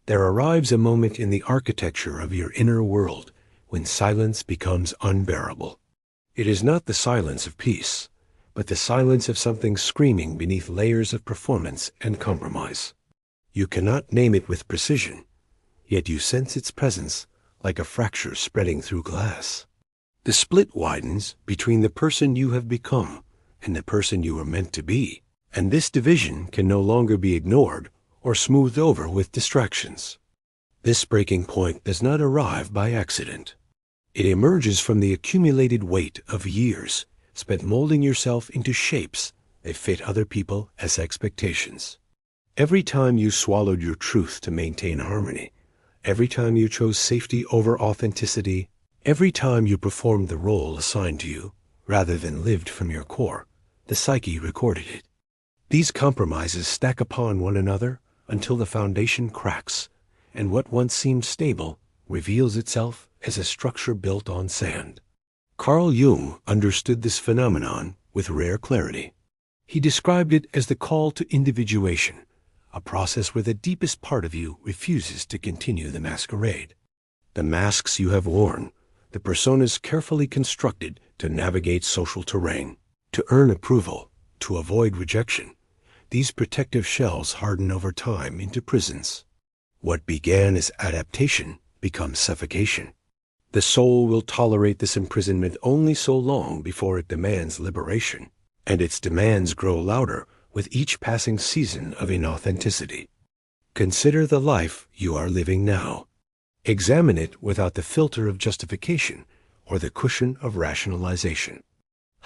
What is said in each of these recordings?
There arrives a moment in the architecture of your inner world when silence becomes unbearable. It is not the silence of peace, but the silence of something screaming beneath layers of performance and compromise. You cannot name it with precision, yet you sense its presence like a fracture spreading through glass. The split widens between the person you have become and the person you were meant to be, and this division can no longer be ignored or smoothed over with distractions. This breaking point does not arrive by accident. It emerges from the accumulated weight of years spent molding yourself into shapes that fit other people as expectations. Every time you swallowed your truth to maintain harmony, every time you chose safety over authenticity, every time you performed the role assigned to you rather than lived from your core, the psyche recorded it. These compromises stack upon one another until the foundation cracks, and what once seemed stable reveals itself as a structure built on sand. Carl Jung understood this phenomenon with rare clarity. He described it as the call to individuation, a process where the deepest part of you refuses to continue the masquerade. The masks you have worn, the personas carefully constructed to navigate social terrain, to earn approval, to avoid rejection, these protective shells harden over time into prisons. What began as adaptation becomes suffocation. The soul will tolerate this imprisonment only so long before it demands liberation, and its demands grow louder with each passing season of inauthenticity. Consider the life you are living now. Examine it without the filter of justification or the cushion of rationalization.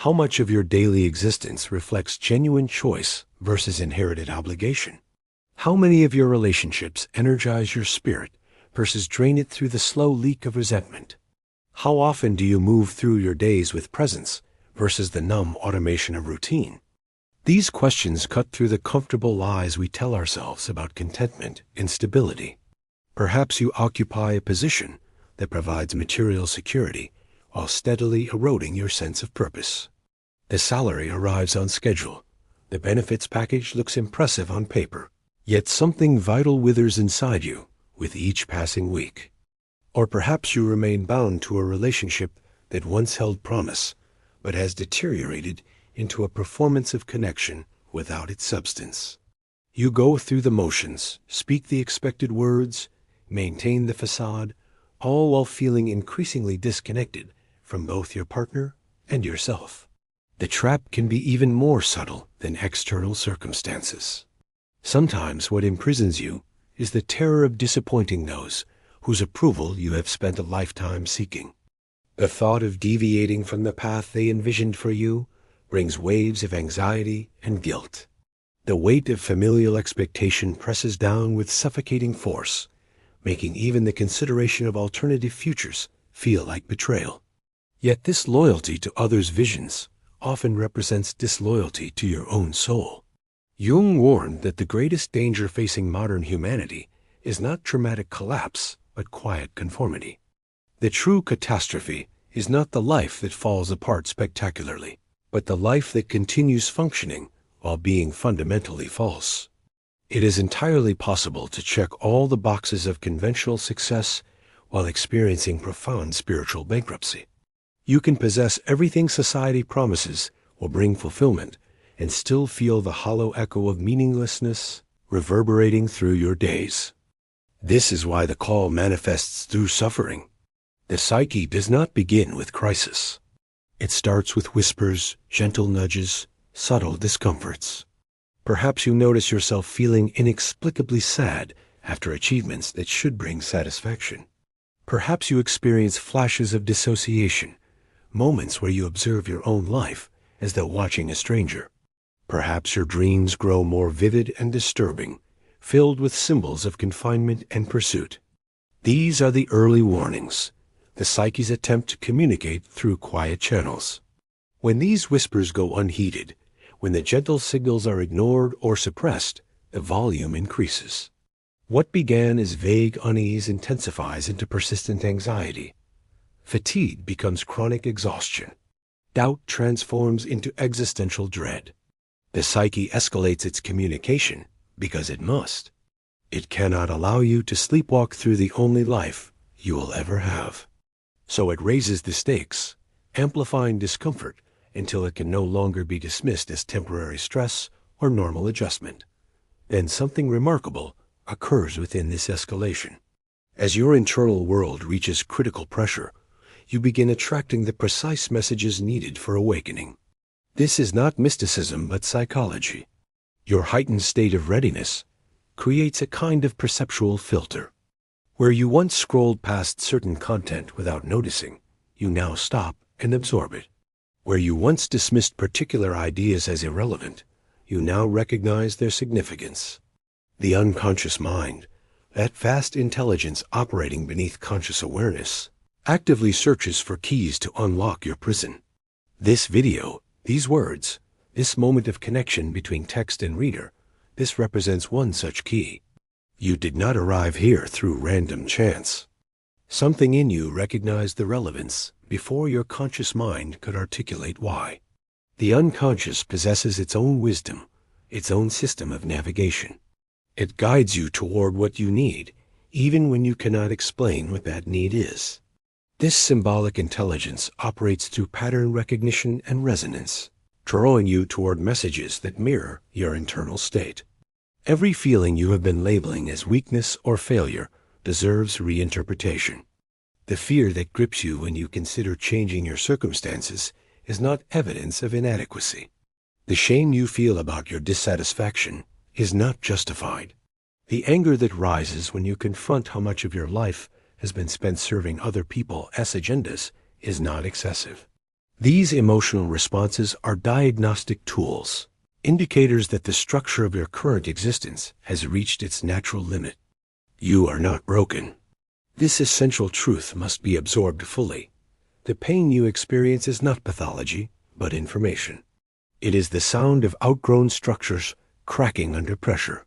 How much of your daily existence reflects genuine choice versus inherited obligation? How many of your relationships energize your spirit versus drain it through the slow leak of resentment? How often do you move through your days with presence versus the numb automation of routine? These questions cut through the comfortable lies we tell ourselves about contentment and stability. Perhaps you occupy a position that provides material security while steadily eroding your sense of purpose. The salary arrives on schedule. The benefits package looks impressive on paper. Yet something vital withers inside you with each passing week. Or perhaps you remain bound to a relationship that once held promise, but has deteriorated into a performance of connection without its substance. You go through the motions, speak the expected words, maintain the facade, all while feeling increasingly disconnected from both your partner and yourself. The trap can be even more subtle than external circumstances. Sometimes what imprisons you is the terror of disappointing those whose approval you have spent a lifetime seeking. The thought of deviating from the path they envisioned for you brings waves of anxiety and guilt. The weight of familial expectation presses down with suffocating force, making even the consideration of alternative futures feel like betrayal. Yet this loyalty to others' visions often represents disloyalty to your own soul. Jung warned that the greatest danger facing modern humanity is not traumatic collapse, but quiet conformity. The true catastrophe is not the life that falls apart spectacularly, but the life that continues functioning while being fundamentally false. It is entirely possible to check all the boxes of conventional success while experiencing profound spiritual bankruptcy. You can possess everything society promises will bring fulfillment and still feel the hollow echo of meaninglessness reverberating through your days. This is why the call manifests through suffering. The psyche does not begin with crisis. It starts with whispers, gentle nudges, subtle discomforts. Perhaps you notice yourself feeling inexplicably sad after achievements that should bring satisfaction. Perhaps you experience flashes of dissociation, moments where you observe your own life as though watching a stranger. Perhaps your dreams grow more vivid and disturbing, filled with symbols of confinement and pursuit. These are the early warnings, the psyche's attempt to communicate through quiet channels. When these whispers go unheeded, when the gentle signals are ignored or suppressed, the volume increases. What began as vague unease intensifies into persistent anxiety. Fatigue becomes chronic exhaustion. Doubt transforms into existential dread. The psyche escalates its communication because it must. It cannot allow you to sleepwalk through the only life you will ever have. So it raises the stakes, amplifying discomfort until it can no longer be dismissed as temporary stress or normal adjustment. Then something remarkable occurs within this escalation. As your internal world reaches critical pressure, you begin attracting the precise messages needed for awakening. This is not mysticism but psychology. Your heightened state of readiness creates a kind of perceptual filter. Where you once scrolled past certain content without noticing, you now stop and absorb it. Where you once dismissed particular ideas as irrelevant, you now recognize their significance. The unconscious mind, that vast intelligence operating beneath conscious awareness, actively searches for keys to unlock your prison. This video, these words, this moment of connection between text and reader, this represents one such key. You did not arrive here through random chance. Something in you recognized the relevance before your conscious mind could articulate why. The unconscious possesses its own wisdom, its own system of navigation. It guides you toward what you need, even when you cannot explain what that need is. This symbolic intelligence operates through pattern recognition and resonance, drawing you toward messages that mirror your internal state. Every feeling you have been labeling as weakness or failure deserves reinterpretation. The fear that grips you when you consider changing your circumstances is not evidence of inadequacy. The shame you feel about your dissatisfaction is not justified. The anger that rises when you confront how much of your life has been spent serving other people as agendas is not excessive. These emotional responses are diagnostic tools, indicators that the structure of your current existence has reached its natural limit. You are not broken. This essential truth must be absorbed fully. The pain you experience is not pathology, but information. It is the sound of outgrown structures cracking under pressure.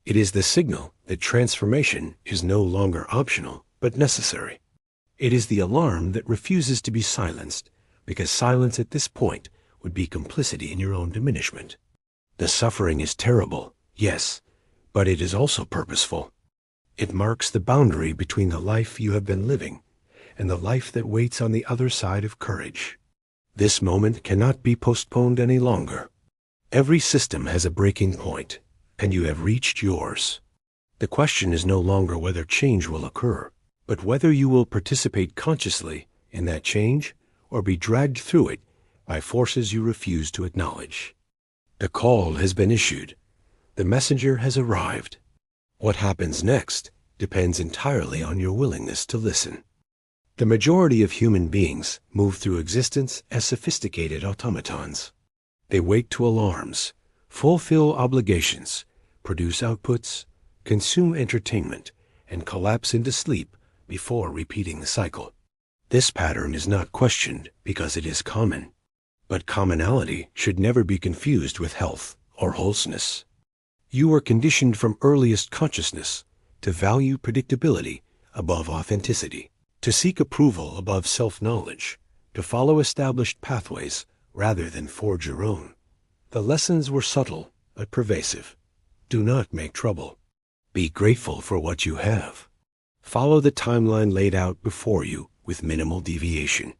It is the signal that transformation is no longer optional, but necessary. It is the alarm that refuses to be silenced, because silence at this point would be complicity in your own diminishment. The suffering is terrible, yes, but it is also purposeful. It marks the boundary between the life you have been living and the life that waits on the other side of courage. This moment cannot be postponed any longer. Every system has a breaking point, and you have reached yours. The question is no longer whether change will occur, but whether you will participate consciously in that change or be dragged through it by forces you refuse to acknowledge. The call has been issued. The messenger has arrived. What happens next depends entirely on your willingness to listen. The majority of human beings move through existence as sophisticated automatons. They wake to alarms, fulfill obligations, produce outputs, consume entertainment, and collapse into sleep before repeating the cycle. This pattern is not questioned because it is common, but commonality should never be confused with health or wholesomeness. You were conditioned from earliest consciousness to value predictability above authenticity, to seek approval above self-knowledge, to follow established pathways rather than forge your own. The lessons were subtle but pervasive. Do not make trouble. Be grateful for what you have. Follow the timeline laid out before you with minimal deviation.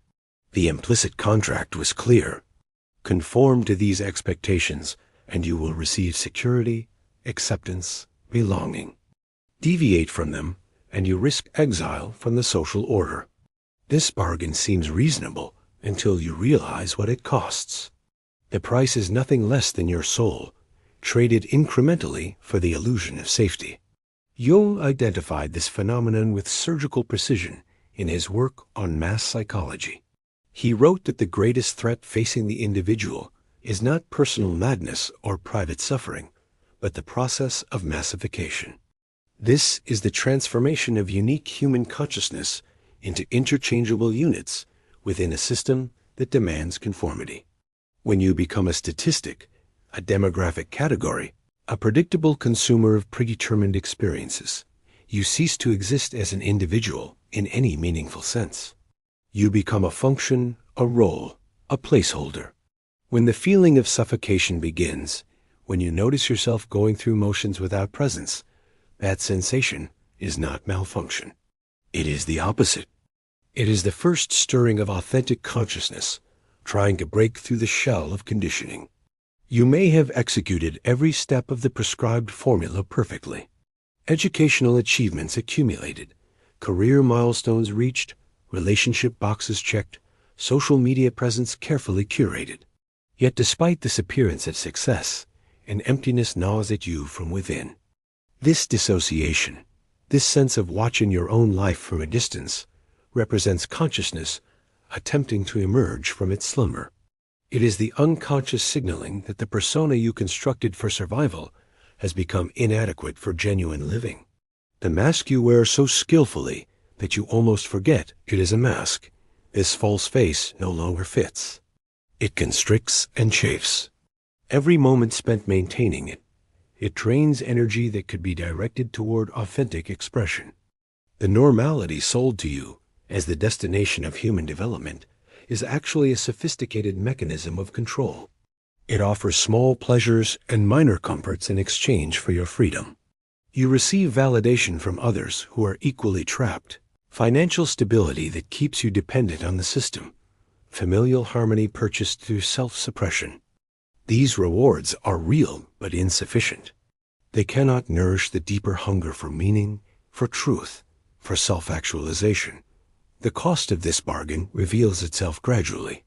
The implicit contract was clear. Conform to these expectations, and you will receive security, acceptance, belonging. Deviate from them, and you risk exile from the social order. This bargain seems reasonable until you realize what it costs. The price is nothing less than your soul, traded incrementally for the illusion of safety. Jung identified this phenomenon with surgical precision in his work on mass psychology. He wrote that the greatest threat facing the individual is not personal madness or private suffering, but the process of massification. This is the transformation of unique human consciousness into interchangeable units within a system that demands conformity. When you become a statistic, a demographic category, a predictable consumer of predetermined experiences, you cease to exist as an individual in any meaningful sense. You become a function, a role, a placeholder. When the feeling of suffocation begins, when you notice yourself going through motions without presence, That sensation is not malfunction. It is the opposite. It is the first stirring of authentic consciousness, trying to break through the shell of conditioning. You may have executed every step of the prescribed formula perfectly. Educational achievements accumulated, career milestones reached, relationship boxes checked, social media presence carefully curated. Yet despite this appearance of success, an emptiness gnaws at you from within. This dissociation, this sense of watching your own life from a distance, represents consciousness attempting to emerge from its slumber. It is the unconscious signaling that the persona you constructed for survival has become inadequate for genuine living. The mask you wear so skillfully that you almost forget it is a mask. This false face no longer fits. It constricts and chafes. Every moment spent maintaining it, it drains energy that could be directed toward authentic expression. The normality sold to you as the destination of human development is actually a sophisticated mechanism of control. It offers small pleasures and minor comforts in exchange for your freedom. You receive validation from others who are equally trapped, financial stability that keeps you dependent on the system, familial harmony purchased through self-suppression. These rewards are real but insufficient. They cannot nourish the deeper hunger for meaning, for truth, for self-actualization. The cost of this bargain reveals itself gradually.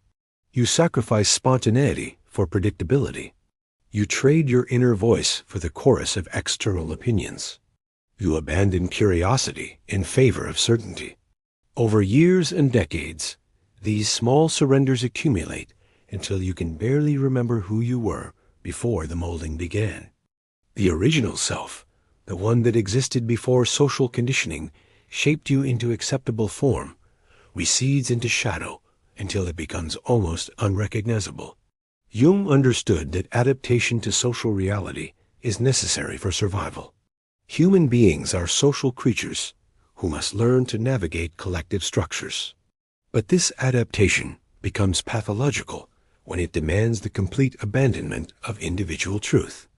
You sacrifice spontaneity for predictability. You trade your inner voice for the chorus of external opinions. You abandon curiosity in favor of certainty. Over years and decades, these small surrenders accumulate until you can barely remember who you were before the molding began. The original self, the one that existed before social conditioning shaped you into acceptable form, recedes into shadow until it becomes almost unrecognizable. Jung understood that adaptation to social reality is necessary for survival. Human beings are social creatures who must learn to navigate collective structures. But this adaptation becomes pathological when it demands the complete abandonment of individual truth.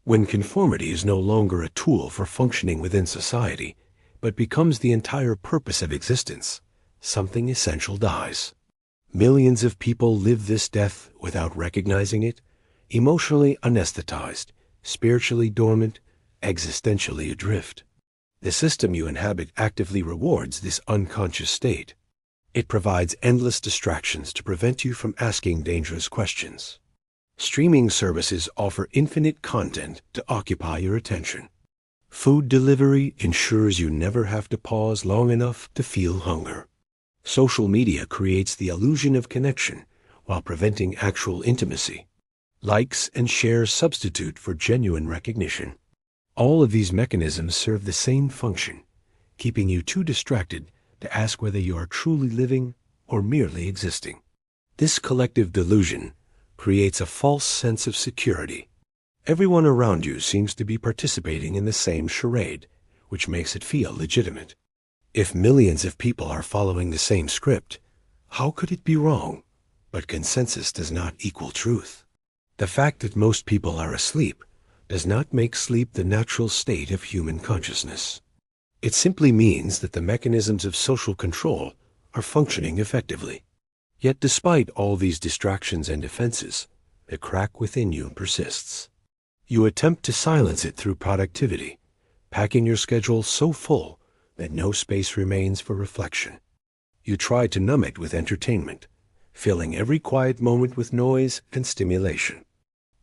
When conformity is no longer a tool for functioning within society, but becomes the entire purpose of existence, something essential dies. Millions of people live this death without recognizing it, emotionally anesthetized, spiritually dormant, existentially adrift. The system you inhabit actively rewards this unconscious state. It provides endless distractions to prevent you from asking dangerous questions. Streaming services offer infinite content to occupy your attention. Food delivery ensures you never have to pause long enough to feel hunger. Social media creates the illusion of connection while preventing actual intimacy. Likes and shares substitute for genuine recognition. All of these mechanisms serve the same function, keeping you too distracted to ask whether you are truly living or merely existing. This collective delusion creates a false sense of security. Everyone around you seems to be participating in the same charade, which makes it feel legitimate. If millions of people are following the same script, how could it be wrong? But consensus does not equal truth. The fact that most people are asleep does not make sleep the natural state of human consciousness. It simply means that the mechanisms of social control are functioning effectively. Yet despite all these distractions and defenses, the crack within you persists. You attempt to silence it through productivity, packing your schedule so full that no space remains for reflection. You try to numb it with entertainment, filling every quiet moment with noise and stimulation.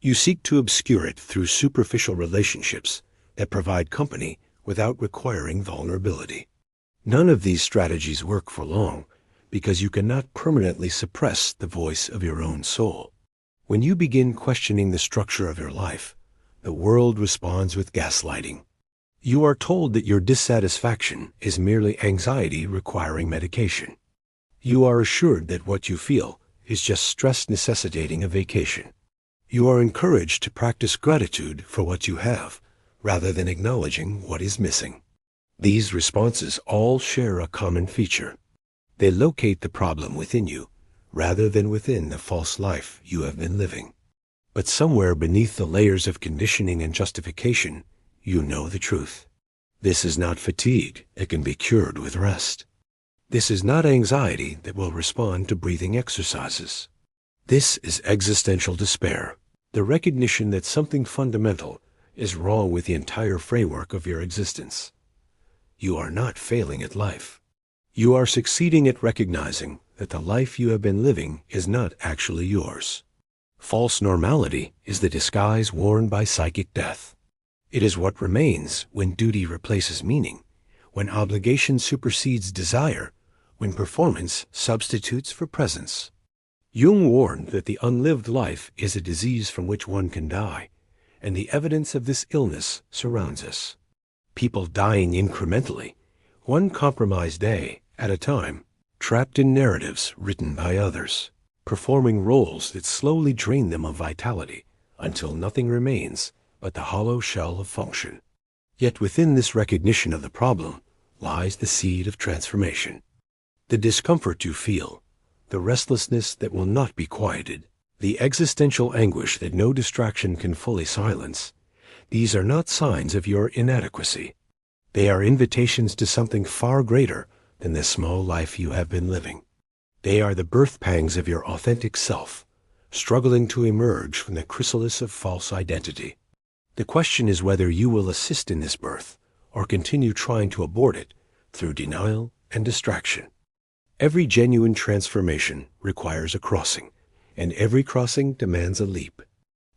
You seek to obscure it through superficial relationships that provide company without requiring vulnerability. None of these strategies work for long because you cannot permanently suppress the voice of your own soul. When you begin questioning the structure of your life, the world responds with gaslighting. You are told that your dissatisfaction is merely anxiety requiring medication. You are assured that what you feel is just stress necessitating a vacation. You are encouraged to practice gratitude for what you have, rather than acknowledging what is missing. These responses all share a common feature. They locate the problem within you, rather than within the false life you have been living. But somewhere beneath the layers of conditioning and justification, you know the truth. This is not fatigue. It can be cured with rest. This is not anxiety that will respond to breathing exercises. This is existential despair, the recognition that something fundamental is wrong with the entire framework of your existence. You are not failing at life. You are succeeding at recognizing that the life you have been living is not actually yours. False normality is the disguise worn by psychic death. It is what remains when duty replaces meaning, when obligation supersedes desire, when performance substitutes for presence. Jung warned that the unlived life is a disease from which one can die, and the evidence of this illness surrounds us. People dying incrementally, one compromised day at a time, trapped in narratives written by others, performing roles that slowly drain them of vitality until nothing remains but the hollow shell of function. Yet within this recognition of the problem lies the seed of transformation. The discomfort you feel, the restlessness that will not be quieted, the existential anguish that no distraction can fully silence, these are not signs of your inadequacy. They are invitations to something far greater than the small life you have been living. They are the birth pangs of your authentic self, struggling to emerge from the chrysalis of false identity. The question is whether you will assist in this birth or continue trying to abort it through denial and distraction. Every genuine transformation requires a crossing, and every crossing demands a leap.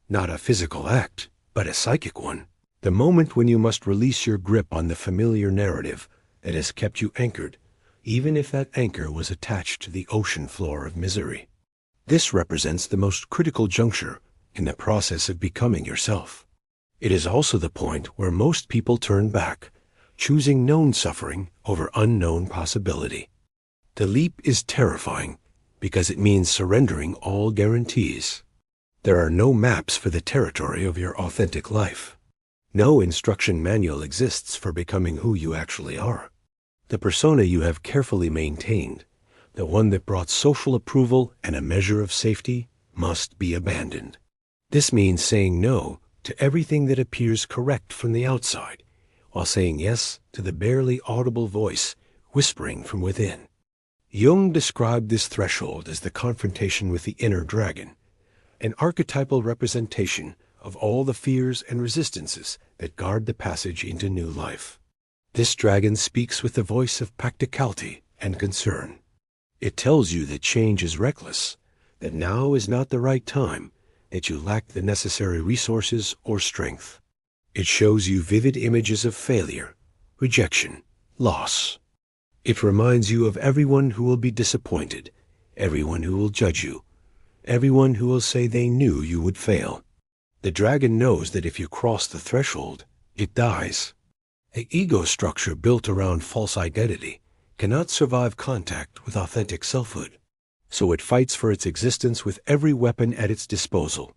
Not a physical act, but a psychic one. The moment when you must release your grip on the familiar narrative that has kept you anchored, even if that anchor was attached to the ocean floor of misery. This represents the most critical juncture in the process of becoming yourself. It is also the point where most people turn back, choosing known suffering over unknown possibility. The leap is terrifying because it means surrendering all guarantees. There are no maps for the territory of your authentic life. No instruction manual exists for becoming who you actually are. The persona you have carefully maintained, the one that brought social approval and a measure of safety, must be abandoned. This means saying no to everything that appears correct from the outside, while saying yes to the barely audible voice whispering from within. Jung described this threshold as the confrontation with the inner dragon, an archetypal representation of all the fears and resistances that guard the passage into new life. This dragon speaks with the voice of practicality and concern. It tells you that change is reckless, that now is not the right time, that you lack the necessary resources or strength. It shows you vivid images of failure, rejection, loss. It reminds you of everyone who will be disappointed, everyone who will judge you, everyone who will say they knew you would fail. The dragon knows that if you cross the threshold, it dies. An ego structure built around false identity cannot survive contact with authentic selfhood. So it fights for its existence with every weapon at its disposal,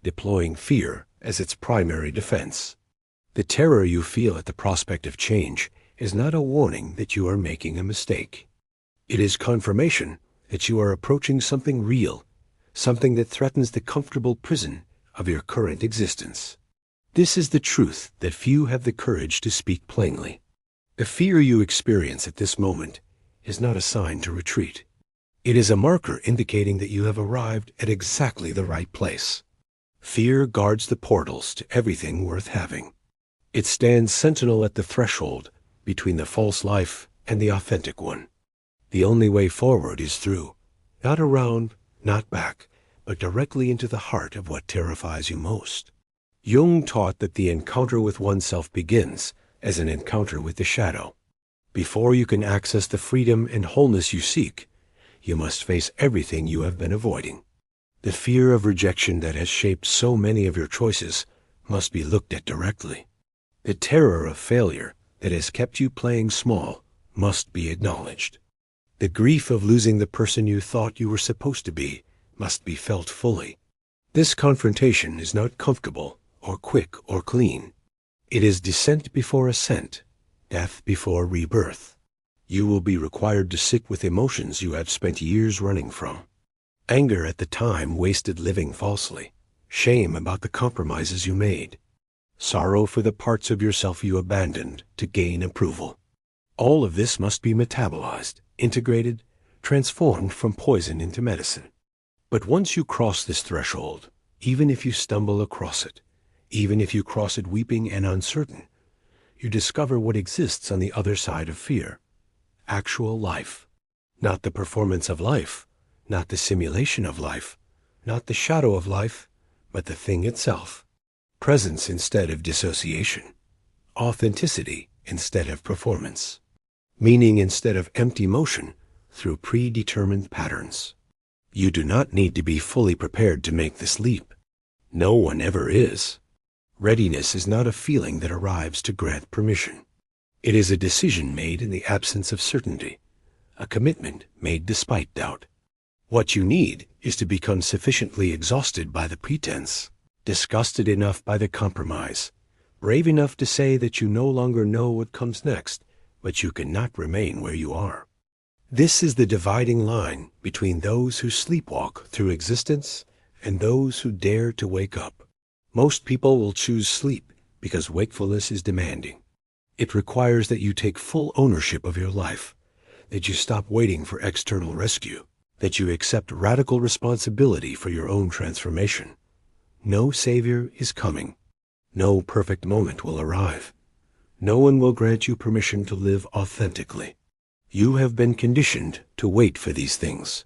deploying fear as its primary defense. The terror you feel at the prospect of change is not a warning that you are making a mistake. It is confirmation that you are approaching something real, something that threatens the comfortable prison of your current existence. This is the truth that few have the courage to speak plainly. The fear you experience at this moment is not a sign to retreat. It is a marker indicating that you have arrived at exactly the right place. Fear guards the portals to everything worth having. It stands sentinel at the threshold between the false life and the authentic one. The only way forward is through, not around, not back, but directly into the heart of what terrifies you most. Jung taught that the encounter with oneself begins as an encounter with the shadow. Before you can access the freedom and wholeness you seek, you must face everything you have been avoiding. The fear of rejection that has shaped so many of your choices must be looked at directly. The terror of failure that has kept you playing small must be acknowledged. The grief of losing the person you thought you were supposed to be must be felt fully. This confrontation is not comfortable or quick or clean. It is descent before ascent, death before rebirth. You will be required to sit with emotions you have spent years running from. Anger at the time wasted living falsely, shame about the compromises you made, sorrow for the parts of yourself you abandoned to gain approval. All of this must be metabolized, integrated, transformed from poison into medicine. But once you cross this threshold, even if you stumble across it, even if you cross it weeping and uncertain, you discover what exists on the other side of fear. Actual life. Not the performance of life, not the simulation of life, not the shadow of life, but the thing itself. Presence instead of dissociation. Authenticity instead of performance. Meaning instead of empty motion through predetermined patterns. You do not need to be fully prepared to make this leap. No one ever is. Readiness is not a feeling that arrives to grant permission. It is a decision made in the absence of certainty, a commitment made despite doubt. What you need is to become sufficiently exhausted by the pretense, disgusted enough by the compromise, brave enough to say that you no longer know what comes next, but you cannot remain where you are. This is the dividing line between those who sleepwalk through existence and those who dare to wake up. Most people will choose sleep because wakefulness is demanding. It requires that you take full ownership of your life, that you stop waiting for external rescue, that you accept radical responsibility for your own transformation. No savior is coming. No perfect moment will arrive. No one will grant you permission to live authentically. You have been conditioned to wait for these things,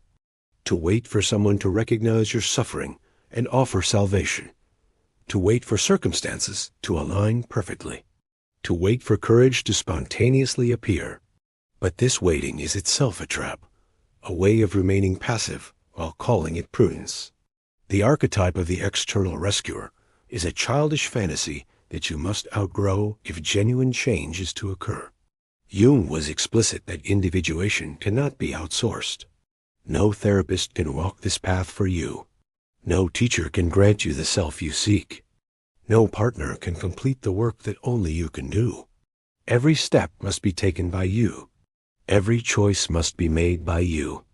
to wait for someone to recognize your suffering and offer salvation, to wait for circumstances to align perfectly, to wait for courage to spontaneously appear. But this waiting is itself a trap, a way of remaining passive while calling it prudence. The archetype of the external rescuer is a childish fantasy that you must outgrow if genuine change is to occur. Jung was explicit that individuation cannot be outsourced. No therapist can walk this path for you. No teacher can grant you the self you seek. No partner can complete the work that only you can do. Every step must be taken by you. Every choice must be made by you.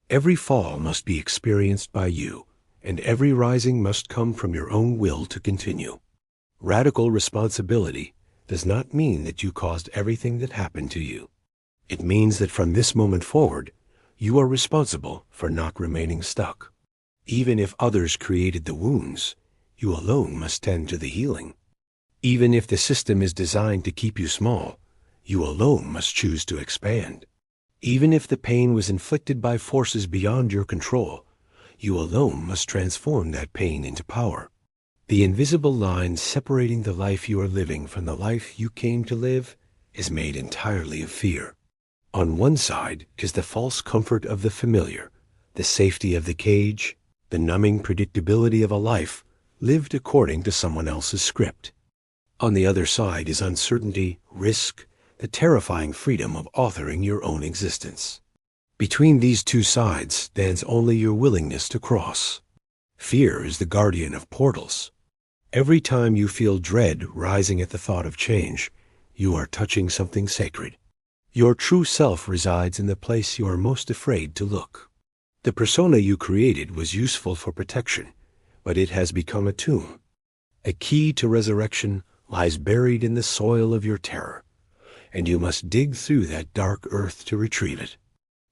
Every fall must be experienced by you, and every rising must come from your own will to continue. Radical responsibility does not mean that you caused everything that happened to you. It means that from this moment forward, you are responsible for not remaining stuck. Even if others created the wounds, you alone must tend to the healing. Even if the system is designed to keep you small, you alone must choose to expand. Even if the pain was inflicted by forces beyond your control, you alone must transform that pain into power. The invisible line separating the life you are living from the life you came to live is made entirely of fear. On one side is the false comfort of the familiar, the safety of the cage, the numbing predictability of a life lived according to someone else's script. On the other side is uncertainty, risk, the terrifying freedom of authoring your own existence. Between these two sides stands only your willingness to cross. Fear is the guardian of portals. Every time you feel dread rising at the thought of change, you are touching something sacred. Your true self resides in the place you are most afraid to look. The persona you created was useful for protection, but it has become a tomb. A key to resurrection lies buried in the soil of your terror, and you must dig through that dark earth to retrieve it.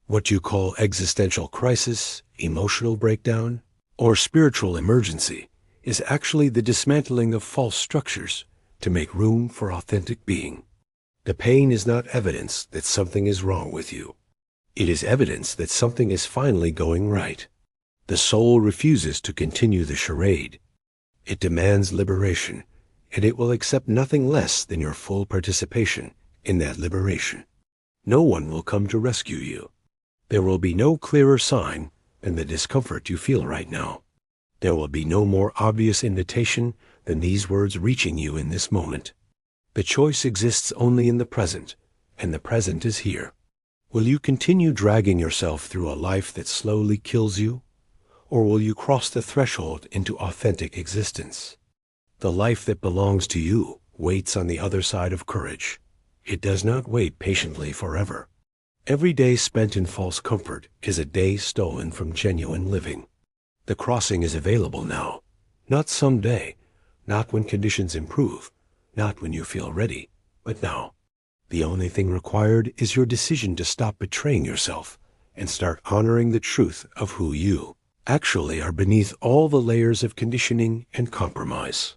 What you call existential crisis, emotional breakdown, or spiritual emergency is actually the dismantling of false structures to make room for authentic being. The pain is not evidence that something is wrong with you. It is evidence that something is finally going right. The soul refuses to continue the charade. It demands liberation, and it will accept nothing less than your full participation in that liberation. No one will come to rescue you. There will be no clearer sign than the discomfort you feel right now. There will be no more obvious invitation than these words reaching you in this moment. The choice exists only in the present, and the present is here. Will you continue dragging yourself through a life that slowly kills you, or will you cross the threshold into authentic existence? The life that belongs to you waits on the other side of courage. It does not wait patiently forever. Every day spent in false comfort is a day stolen from genuine living. The crossing is available now, not someday, not when conditions improve, not when you feel ready, but now. The only thing required is your decision to stop betraying yourself and start honoring the truth of who you actually are beneath all the layers of conditioning and compromise.